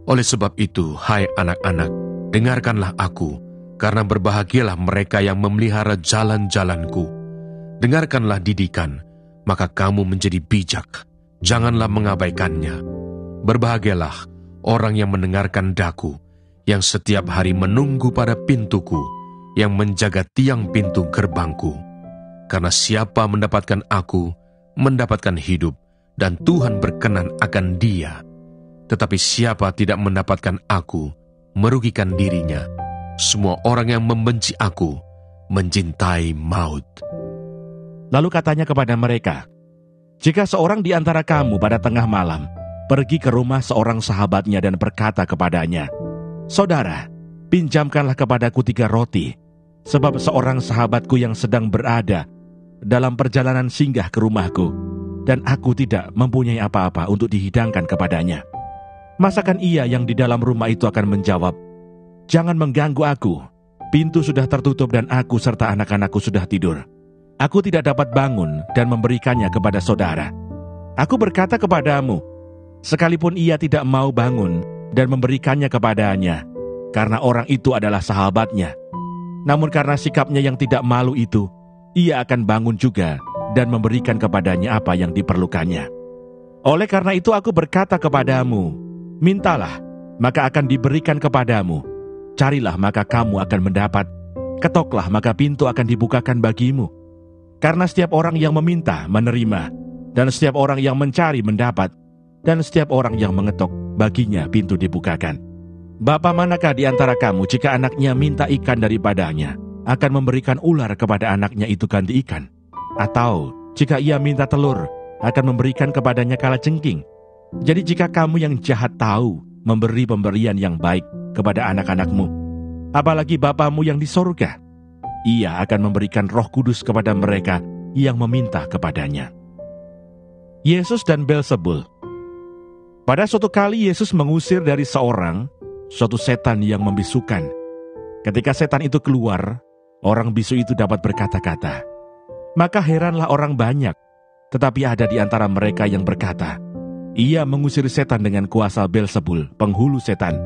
Oleh sebab itu, hai anak-anak, dengarkanlah aku, karena berbahagialah mereka yang memelihara jalan-jalanku. Dengarkanlah didikan, maka kamu menjadi bijak. Janganlah mengabaikannya. Berbahagialah orang yang mendengarkan daku, yang setiap hari menunggu pada pintuku, yang menjaga tiang pintu gerbangku. Karena siapa mendapatkan aku, mendapatkan hidup, dan Tuhan berkenan akan dia. Tetapi siapa tidak mendapatkan aku, merugikan dirinya. Semua orang yang membenci aku, mencintai maut. Lalu katanya kepada mereka, jika seorang di antara kamu pada tengah malam pergi ke rumah seorang sahabatnya dan berkata kepadanya, Saudara, pinjamkanlah kepadaku 3 roti, sebab seorang sahabatku yang sedang berada dalam perjalanan singgah ke rumahku, dan aku tidak mempunyai apa-apa untuk dihidangkan kepadanya. Masakan ia yang di dalam rumah itu akan menjawab, Jangan mengganggu aku, pintu sudah tertutup dan aku serta anak-anakku sudah tidur. Aku tidak dapat bangun dan memberikannya kepada saudara. Aku berkata kepadamu, sekalipun ia tidak mau bangun dan memberikannya kepadanya, karena orang itu adalah sahabatnya. Namun karena sikapnya yang tidak malu itu, ia akan bangun juga dan memberikan kepadanya apa yang diperlukannya. Oleh karena itu aku berkata kepadamu, mintalah, maka akan diberikan kepadamu. Carilah, maka kamu akan mendapat. Ketoklah, maka pintu akan dibukakan bagimu. Karena setiap orang yang meminta, menerima, dan setiap orang yang mencari, mendapat, dan setiap orang yang mengetok, baginya pintu dibukakan. Bapa manakah di antara kamu jika anaknya minta ikan daripadanya, akan memberikan ular kepada anaknya itu ganti ikan? Atau jika ia minta telur, akan memberikan kepadanya kalajengking? Jadi jika kamu yang jahat tahu memberi pemberian yang baik kepada anak-anakmu, apalagi Bapamu yang di sorga, ia akan memberikan Roh Kudus kepada mereka yang meminta kepadanya. Yesus dan Beelzebul. Pada suatu kali Yesus mengusir dari suatu setan yang membisukan. Ketika setan itu keluar, orang bisu itu dapat berkata-kata. Maka heranlah orang banyak, tetapi ada di antara mereka yang berkata, ia mengusir setan dengan kuasa Beelzebul, penghulu setan.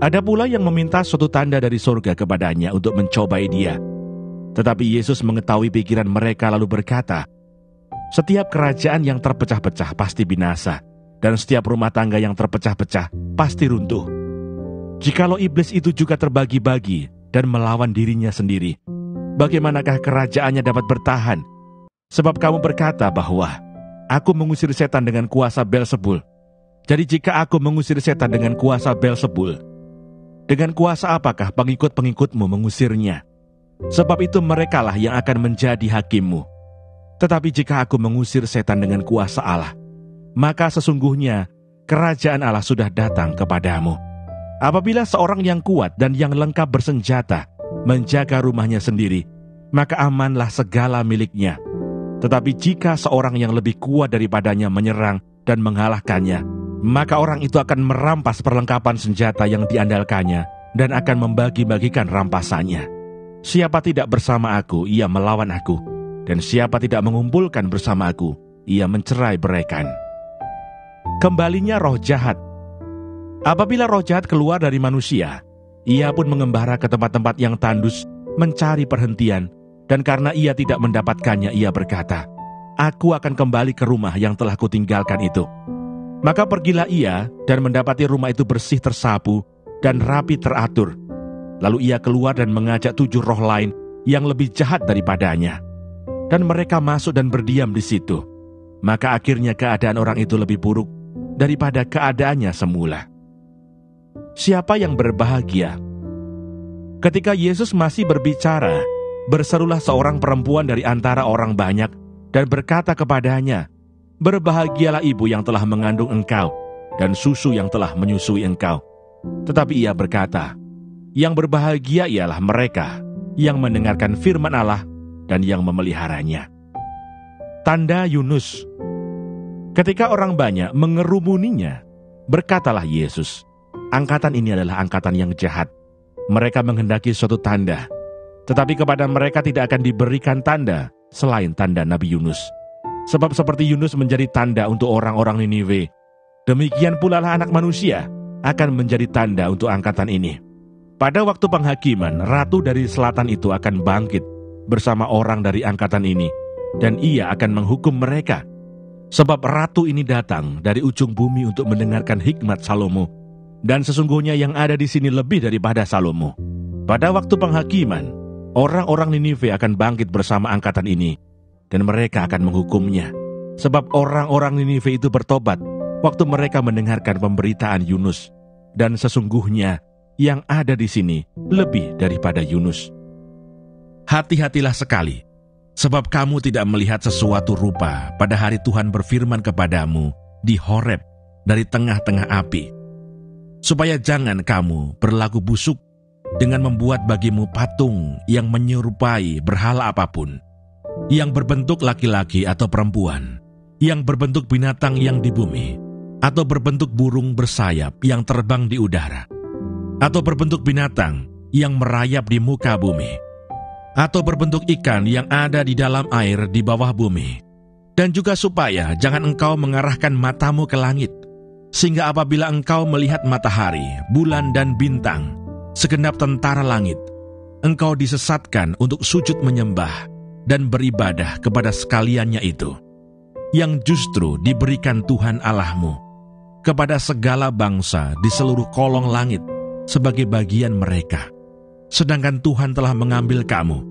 Ada pula yang meminta suatu tanda dari surga kepadanya untuk mencobai dia. Tetapi Yesus mengetahui pikiran mereka lalu berkata, setiap kerajaan yang terpecah-pecah pasti binasa, dan setiap rumah tangga yang terpecah-pecah pasti runtuh. Jikalau iblis itu juga terbagi-bagi dan melawan dirinya sendiri, bagaimanakah kerajaannya dapat bertahan? Sebab kamu berkata bahwa aku mengusir setan dengan kuasa Beelzebul. Jadi jika aku mengusir setan dengan kuasa Beelzebul, dengan kuasa apakah pengikut-pengikutmu mengusirnya? Sebab itu merekalah yang akan menjadi hakimmu. Tetapi jika aku mengusir setan dengan kuasa Allah, maka sesungguhnya kerajaan Allah sudah datang kepadamu. Apabila seorang yang kuat dan yang lengkap bersenjata menjaga rumahnya sendiri, maka amanlah segala miliknya. Tetapi jika seorang yang lebih kuat daripadanya menyerang dan mengalahkannya, maka orang itu akan merampas perlengkapan senjata yang diandalkannya dan akan membagi-bagikan rampasannya. Siapa tidak bersama aku, ia melawan aku. Dan siapa tidak mengumpulkan bersama aku, ia mencerai-beraikan. Kembalinya roh jahat. Apabila roh jahat keluar dari manusia, ia pun mengembara ke tempat-tempat yang tandus, mencari perhentian, dan karena ia tidak mendapatkannya, ia berkata, aku akan kembali ke rumah yang telah kutinggalkan itu. Maka pergilah ia dan mendapati rumah itu bersih tersapu dan rapi teratur. Lalu ia keluar dan mengajak 7 roh lain yang lebih jahat daripadanya. Dan mereka masuk dan berdiam di situ. Maka akhirnya keadaan orang itu lebih buruk daripada keadaannya semula. Siapa yang berbahagia? Ketika Yesus masih berbicara, berserulah seorang perempuan dari antara orang banyak dan berkata kepadanya, berbahagialah ibu yang telah mengandung engkau dan susu yang telah menyusui engkau. Tetapi ia berkata, yang berbahagia ialah mereka yang mendengarkan firman Allah dan yang memeliharanya. Tanda Yunus. Ketika orang banyak mengerumuninya, berkatalah Yesus, angkatan ini adalah angkatan yang jahat. Mereka menghendaki suatu tanda, tetapi kepada mereka tidak akan diberikan tanda selain tanda Nabi Yunus. Sebab seperti Yunus menjadi tanda untuk orang-orang Niniwe, demikian pula lah Anak Manusia akan menjadi tanda untuk angkatan ini. Pada waktu penghakiman, ratu dari selatan itu akan bangkit bersama orang dari angkatan ini, dan ia akan menghukum mereka. Sebab ratu ini datang dari ujung bumi untuk mendengarkan hikmat Salomo, dan sesungguhnya yang ada di sini lebih daripada Salomo. Pada waktu penghakiman, orang-orang Ninive akan bangkit bersama angkatan ini, dan mereka akan menghukumnya. Sebab orang-orang Ninive itu bertobat waktu mereka mendengarkan pemberitaan Yunus, dan sesungguhnya yang ada di sini lebih daripada Yunus. Hati-hatilah sekali, sebab kamu tidak melihat sesuatu rupa pada hari Tuhan berfirman kepadamu di Horeb dari tengah-tengah api, supaya jangan kamu berlaku busuk dengan membuat bagimu patung yang menyerupai berhala apapun, yang berbentuk laki-laki atau perempuan, yang berbentuk binatang yang di bumi, atau berbentuk burung bersayap yang terbang di udara, atau berbentuk binatang yang merayap di muka bumi, atau berbentuk ikan yang ada di dalam air di bawah bumi. Dan juga supaya jangan engkau mengarahkan matamu ke langit, sehingga apabila engkau melihat matahari, bulan dan bintang, segenap tentara langit, engkau disesatkan untuk sujud menyembah dan beribadah kepada sekaliannya itu, yang justru diberikan Tuhan Allahmu kepada segala bangsa di seluruh kolong langit sebagai bagian mereka. Sedangkan Tuhan telah mengambil kamu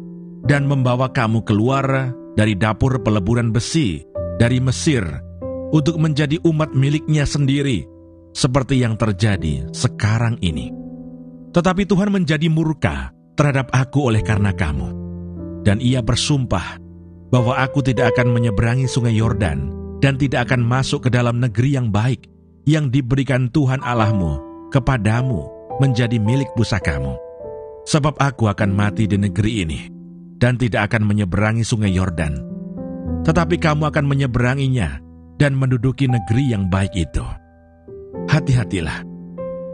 dan membawa kamu keluar dari dapur peleburan besi dari Mesir untuk menjadi umat miliknya sendiri, seperti yang terjadi sekarang ini. Tetapi Tuhan menjadi murka terhadap aku oleh karena kamu, dan ia bersumpah bahwa aku tidak akan menyeberangi sungai Yordan dan tidak akan masuk ke dalam negeri yang baik yang diberikan Tuhan Allahmu kepadamu menjadi milik pusakamu. Sebab aku akan mati di negeri ini dan tidak akan menyeberangi sungai Yordan, tetapi kamu akan menyeberanginya dan menduduki negeri yang baik itu. Hati-hatilah,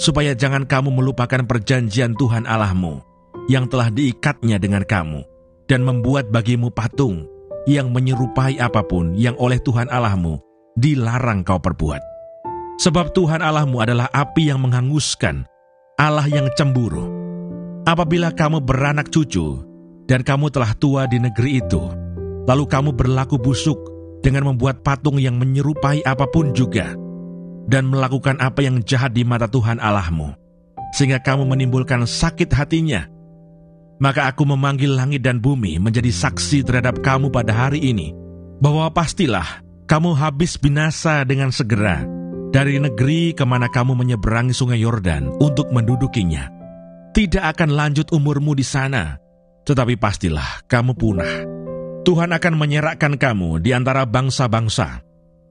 supaya jangan kamu melupakan perjanjian Tuhan Allahmu yang telah diikatnya dengan kamu, dan membuat bagimu patung yang menyerupai apapun yang oleh Tuhan Allahmu dilarang kau perbuat. Sebab Tuhan Allahmu adalah api yang menghanguskan, Allah yang cemburu. Apabila kamu beranak cucu, dan kamu telah tua di negeri itu, lalu kamu berlaku busuk dengan membuat patung yang menyerupai apapun juga, dan melakukan apa yang jahat di mata Tuhan Allahmu, sehingga kamu menimbulkan sakit hatinya, maka aku memanggil langit dan bumi menjadi saksi terhadap kamu pada hari ini, bahwa pastilah kamu habis binasa dengan segera dari negeri kemana kamu menyeberangi sungai Yordan untuk mendudukinya. Tidak akan lanjut umurmu di sana, tetapi pastilah kamu punah. Tuhan akan menyerahkan kamu di antara bangsa-bangsa,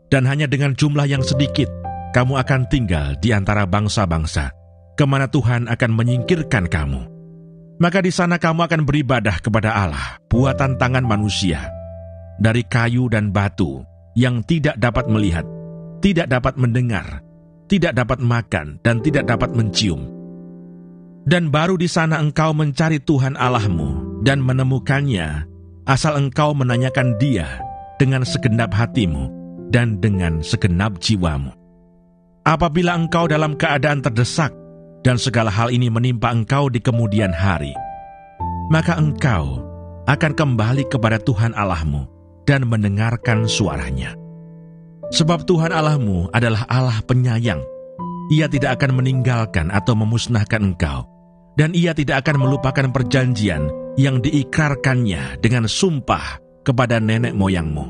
dan hanya dengan jumlah yang sedikit kamu akan tinggal di antara bangsa-bangsa, kemana Tuhan akan menyingkirkan kamu. Maka di sana kamu akan beribadah kepada Allah, buatan tangan manusia, dari kayu dan batu, yang tidak dapat melihat, tidak dapat mendengar, tidak dapat makan, dan tidak dapat mencium. Dan baru di sana engkau mencari Tuhan Allahmu dan menemukannya, asal engkau menanyakan Dia dengan segenap hatimu dan dengan segenap jiwamu. Apabila engkau dalam keadaan terdesak, dan segala hal ini menimpa engkau di kemudian hari, maka engkau akan kembali kepada Tuhan Allahmu dan mendengarkan suaranya. Sebab Tuhan Allahmu adalah Allah penyayang. Ia tidak akan meninggalkan atau memusnahkan engkau, dan Ia tidak akan melupakan perjanjian yang diikrarkannya dengan sumpah kepada nenek moyangmu.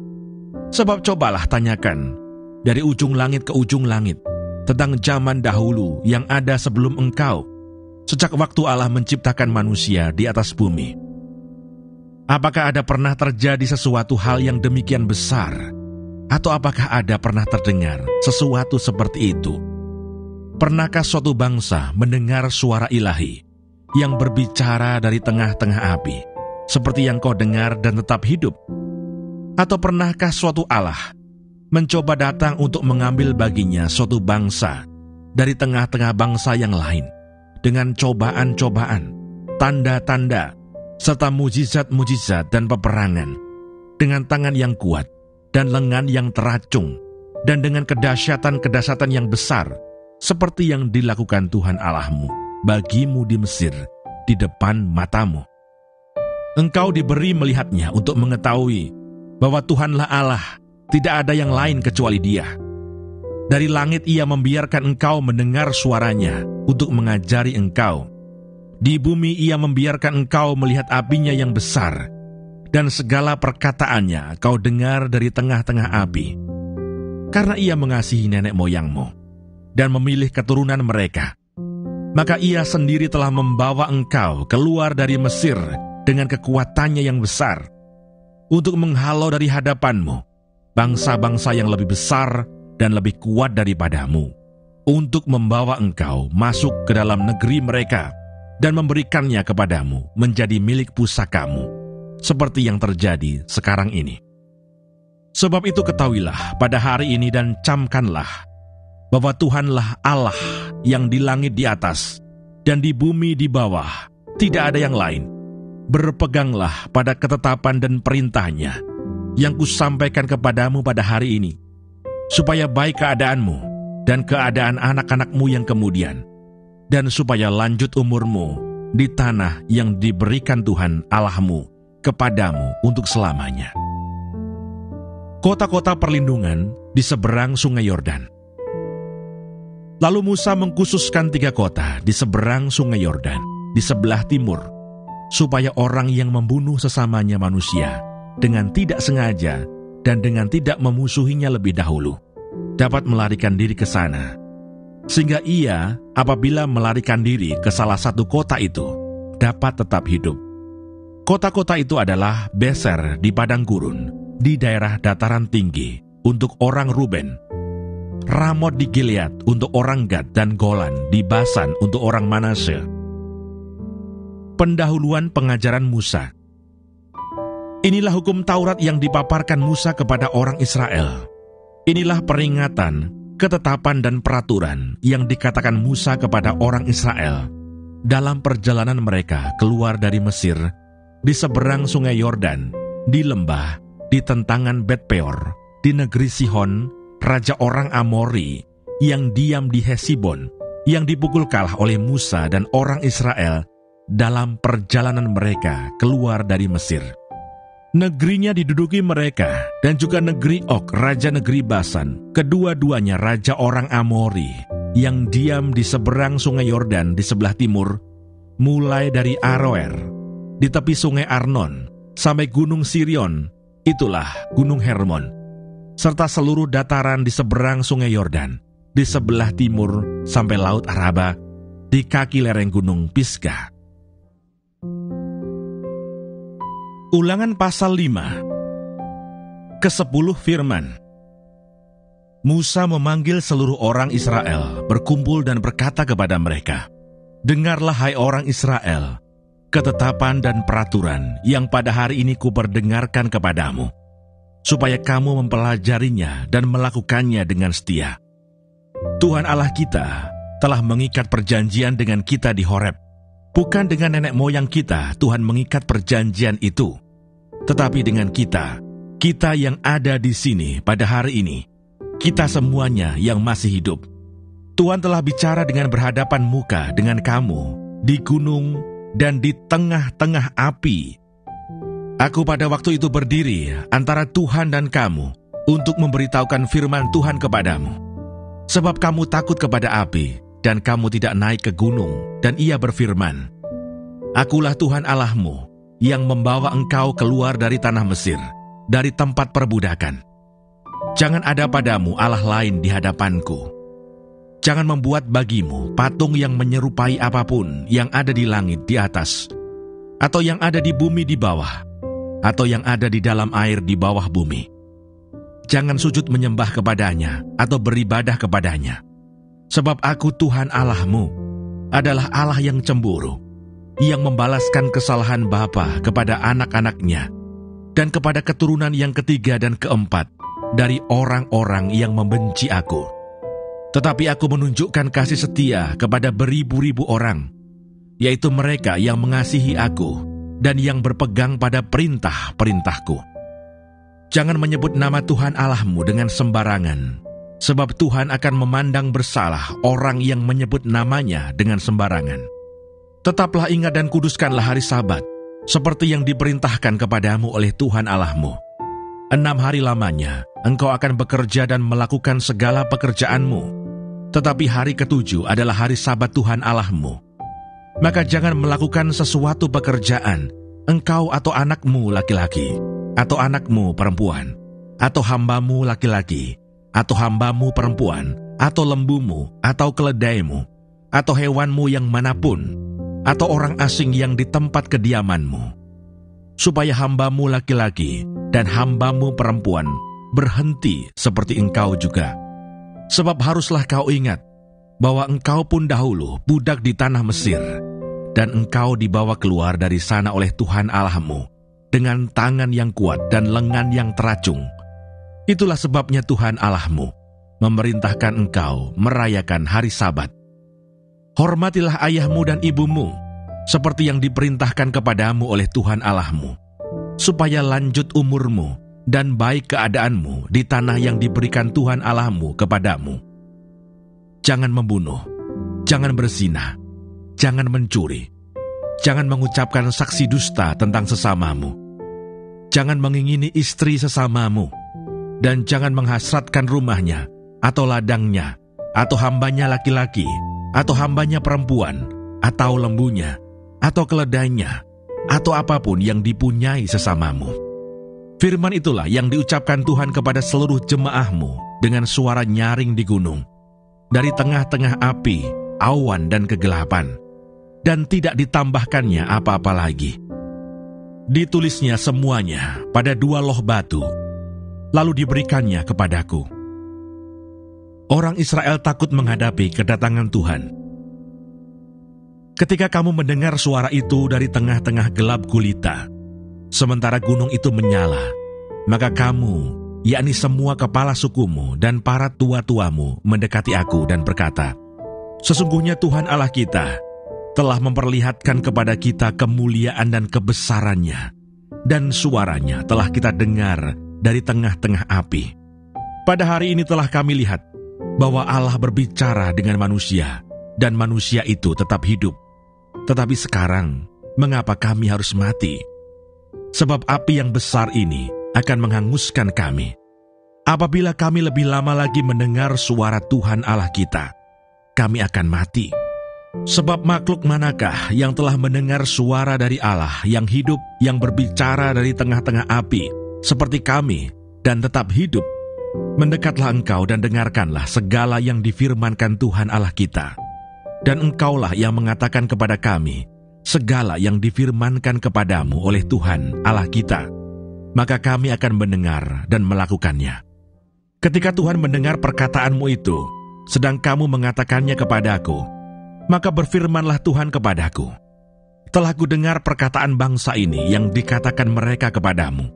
Sebab cobalah tanyakan dari ujung langit ke ujung langit tentang zaman dahulu yang ada sebelum engkau, sejak waktu Allah menciptakan manusia di atas bumi. Apakah ada pernah terjadi sesuatu hal yang demikian besar? Atau apakah ada pernah terdengar sesuatu seperti itu? Pernahkah suatu bangsa mendengar suara ilahi yang berbicara dari tengah-tengah api, seperti yang kau dengar dan tetap hidup? Atau pernahkah suatu Allah mencoba datang untuk mengambil baginya suatu bangsa dari tengah-tengah bangsa yang lain, dengan cobaan-cobaan, tanda-tanda, serta mujizat-mujizat dan peperangan, dengan tangan yang kuat dan lengan yang teracung, dan dengan kedahsyatan-kedahsyatan yang besar, seperti yang dilakukan Tuhan Allahmu bagimu di Mesir, di depan matamu. Engkau diberi melihatnya untuk mengetahui bahwa Tuhanlah Allah, tidak ada yang lain kecuali Dia. Dari langit Ia membiarkan engkau mendengar suaranya untuk mengajari engkau. Di bumi Ia membiarkan engkau melihat apinya yang besar, dan segala perkataannya kau dengar dari tengah-tengah api. Karena Ia mengasihi nenek moyangmu dan memilih keturunan mereka, maka Ia sendiri telah membawa engkau keluar dari Mesir dengan kekuatannya yang besar, untuk menghalau dari hadapanmu bangsa-bangsa yang lebih besar dan lebih kuat daripadamu, untuk membawa engkau masuk ke dalam negeri mereka dan memberikannya kepadamu menjadi milik pusakamu, seperti yang terjadi sekarang ini. Sebab itu ketahuilah pada hari ini dan camkanlah bahwa Tuhanlah Allah yang di langit di atas dan di bumi di bawah, tidak ada yang lain. Berpeganglah pada ketetapan dan perintahnya yang kusampaikan kepadamu pada hari ini, supaya baik keadaanmu dan keadaan anak-anakmu yang kemudian, dan supaya lanjut umurmu di tanah yang diberikan Tuhan Allahmu kepadamu untuk selamanya. Kota-kota perlindungan di seberang Sungai Yordan. Lalu Musa mengkhususkan 3 kota di seberang Sungai Yordan, di sebelah timur, supaya orang yang membunuh sesamanya manusia dengan tidak sengaja dan dengan tidak memusuhinya lebih dahulu dapat melarikan diri ke sana, sehingga ia apabila melarikan diri ke salah satu kota itu dapat tetap hidup. Kota-kota itu adalah Beser di padang gurun di daerah dataran tinggi untuk orang Ruben, Ramot di Gilead untuk orang Gad, dan Golan di Basan untuk orang Manasye. Pendahuluan pengajaran Musa. Inilah hukum Taurat yang dipaparkan Musa kepada orang Israel. Inilah peringatan, ketetapan dan peraturan yang dikatakan Musa kepada orang Israel dalam perjalanan mereka keluar dari Mesir, di seberang Sungai Yordan, di lembah, di tentangan Bet-peor, di negeri Sihon, raja orang Amori, yang diam di Hesibon, yang dipukul kalah oleh Musa dan orang Israel dalam perjalanan mereka keluar dari Mesir. Negerinya diduduki mereka, dan juga negeri Og, raja negeri Basan, kedua-duanya raja orang Amori, yang diam di seberang Sungai Yordan di sebelah timur, mulai dari Aroer, di tepi Sungai Arnon, sampai Gunung Sirion, itulah Gunung Hermon, serta seluruh dataran di seberang Sungai Yordan, di sebelah timur sampai Laut Araba, di kaki lereng Gunung Pisgah. Ulangan pasal 5. Ke-10 firman. Musa memanggil seluruh orang Israel berkumpul dan berkata kepada mereka, "Dengarlah hai orang Israel, ketetapan dan peraturan yang pada hari ini kuperdengarkan kepadamu, supaya kamu mempelajarinya dan melakukannya dengan setia. Tuhan Allah kita telah mengikat perjanjian dengan kita di Horeb. Bukan dengan nenek moyang kita Tuhan mengikat perjanjian itu, tetapi dengan kita yang ada di sini pada hari ini, kita semuanya yang masih hidup. Tuhan telah bicara dengan berhadapan muka dengan kamu di gunung dan di tengah-tengah api. Aku pada waktu itu berdiri antara Tuhan dan kamu untuk memberitahukan firman Tuhan kepadamu. Sebab kamu takut kepada api, dan kamu tidak naik ke gunung, dan ia berfirman, Akulah Tuhan Allahmu yang membawa engkau keluar dari tanah Mesir, dari tempat perbudakan. Jangan ada padamu Allah lain di hadapanku. Jangan membuat bagimu patung yang menyerupai apapun yang ada di langit di atas, atau yang ada di bumi di bawah, atau yang ada di dalam air di bawah bumi. Jangan sujud menyembah kepadanya atau beribadah kepadanya. Sebab aku Tuhan Allahmu adalah Allah yang cemburu, yang membalaskan kesalahan bapa kepada anak-anaknya, dan kepada keturunan yang ketiga dan keempat dari orang-orang yang membenci aku. Tetapi aku menunjukkan kasih setia kepada beribu-ribu orang, yaitu mereka yang mengasihi aku dan yang berpegang pada perintah-perintahku. Jangan menyebut nama Tuhan Allahmu dengan sembarangan, sebab Tuhan akan memandang bersalah orang yang menyebut nama-Nya dengan sembarangan. Tetaplah ingat dan kuduskanlah hari Sabat, seperti yang diperintahkan kepadamu oleh Tuhan Allah-Mu. 6 hari lamanya engkau akan bekerja dan melakukan segala pekerjaanmu, tetapi hari ke-7 adalah hari Sabat Tuhan Allah-Mu. Maka jangan melakukan sesuatu pekerjaan, engkau atau anakmu laki-laki, atau anakmu perempuan, atau hambamu laki-laki, atau hambamu perempuan, atau lembumu, atau keledaimu, atau hewanmu yang manapun, atau orang asing yang di tempat kediamanmu, supaya hambamu laki-laki dan hambamu perempuan berhenti seperti engkau juga. Sebab haruslah kau ingat bahwa engkau pun dahulu budak di tanah Mesir, dan engkau dibawa keluar dari sana oleh Tuhan Allah-Mu dengan tangan yang kuat dan lengan yang teracung. Itulah sebabnya Tuhan Allah-Mu memerintahkan engkau merayakan hari Sabat. Hormatilah ayahmu dan ibumu, seperti yang diperintahkan kepadamu oleh Tuhan Allah-Mu, supaya lanjut umurmu dan baik keadaanmu di tanah yang diberikan Tuhan Allah-Mu kepadamu. Jangan membunuh, jangan berzina, jangan mencuri, jangan mengucapkan saksi dusta tentang sesamamu, jangan mengingini istri sesamamu, dan jangan menghasratkan rumahnya, atau ladangnya, atau hambanya laki-laki, atau hambanya perempuan, atau lembunya, atau keledainya, atau apapun yang dipunyai sesamamu. Firman itulah yang diucapkan Tuhan kepada seluruh jemaah-Mu dengan suara nyaring di gunung, dari tengah-tengah api, awan dan kegelapan, dan tidak ditambahkannya apa-apa lagi. Ditulisnya semuanya pada 2 loh batu, lalu diberikannya kepadaku. Orang Israel takut menghadapi kedatangan Tuhan. Ketika kamu mendengar suara itu dari tengah-tengah gelap gulita, sementara gunung itu menyala, maka kamu, yakni semua kepala sukumu dan para tua-tuamu, mendekati aku dan berkata, "Sesungguhnya Tuhan Allah kita telah memperlihatkan kepada kita kemuliaan dan kebesarannya, dan suaranya telah kita dengar dari tengah-tengah api. Pada hari ini telah kami lihat bahwa Allah berbicara dengan manusia, dan manusia itu tetap hidup. Tetapi sekarang, mengapa kami harus mati? Sebab api yang besar ini akan menghanguskan kami. Apabila kami lebih lama lagi mendengar suara Tuhan Allah kita, kami akan mati. Sebab makhluk manakah yang telah mendengar suara dari Allah yang hidup, yang berbicara dari tengah-tengah api, seperti kami, dan tetap hidup? Mendekatlah engkau dan dengarkanlah segala yang difirmankan Tuhan Allah kita. Dan engkaulah yang mengatakan kepada kami segala yang difirmankan kepadamu oleh Tuhan Allah kita. Maka kami akan mendengar dan melakukannya. Ketika Tuhan mendengar perkataanmu itu, sedang kamu mengatakannya kepadaku, maka berfirmanlah Tuhan kepadaku, telah kudengar perkataan bangsa ini yang dikatakan mereka kepadamu.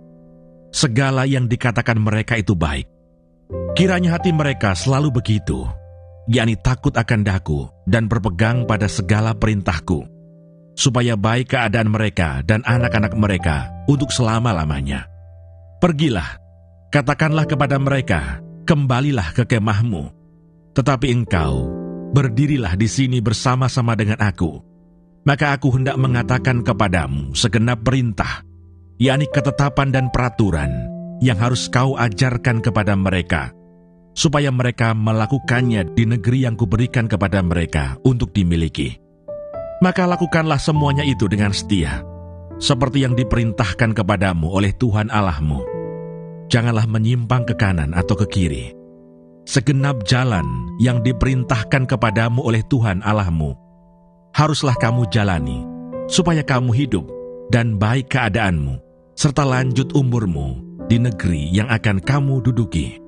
Segala yang dikatakan mereka itu baik. Kiranya hati mereka selalu begitu, yakni takut akan Daku dan berpegang pada segala perintahku, supaya baik keadaan mereka dan anak-anak mereka untuk selama-lamanya. Pergilah, katakanlah kepada mereka, kembalilah ke kemahmu. Tetapi engkau, berdirilah di sini bersama-sama dengan aku. Maka aku hendak mengatakan kepadamu segenap perintah, yakni ketetapan dan peraturan yang harus kau ajarkan kepada mereka, supaya mereka melakukannya di negeri yang kuberikan kepada mereka untuk dimiliki. Maka lakukanlah semuanya itu dengan setia, seperti yang diperintahkan kepadamu oleh Tuhan Allah-Mu. Janganlah menyimpang ke kanan atau ke kiri. Segenap jalan yang diperintahkan kepadamu oleh Tuhan Allah-Mu haruslah kamu jalani, supaya kamu hidup dan baik keadaanmu, serta lanjut umurmu di negeri yang akan kamu duduki.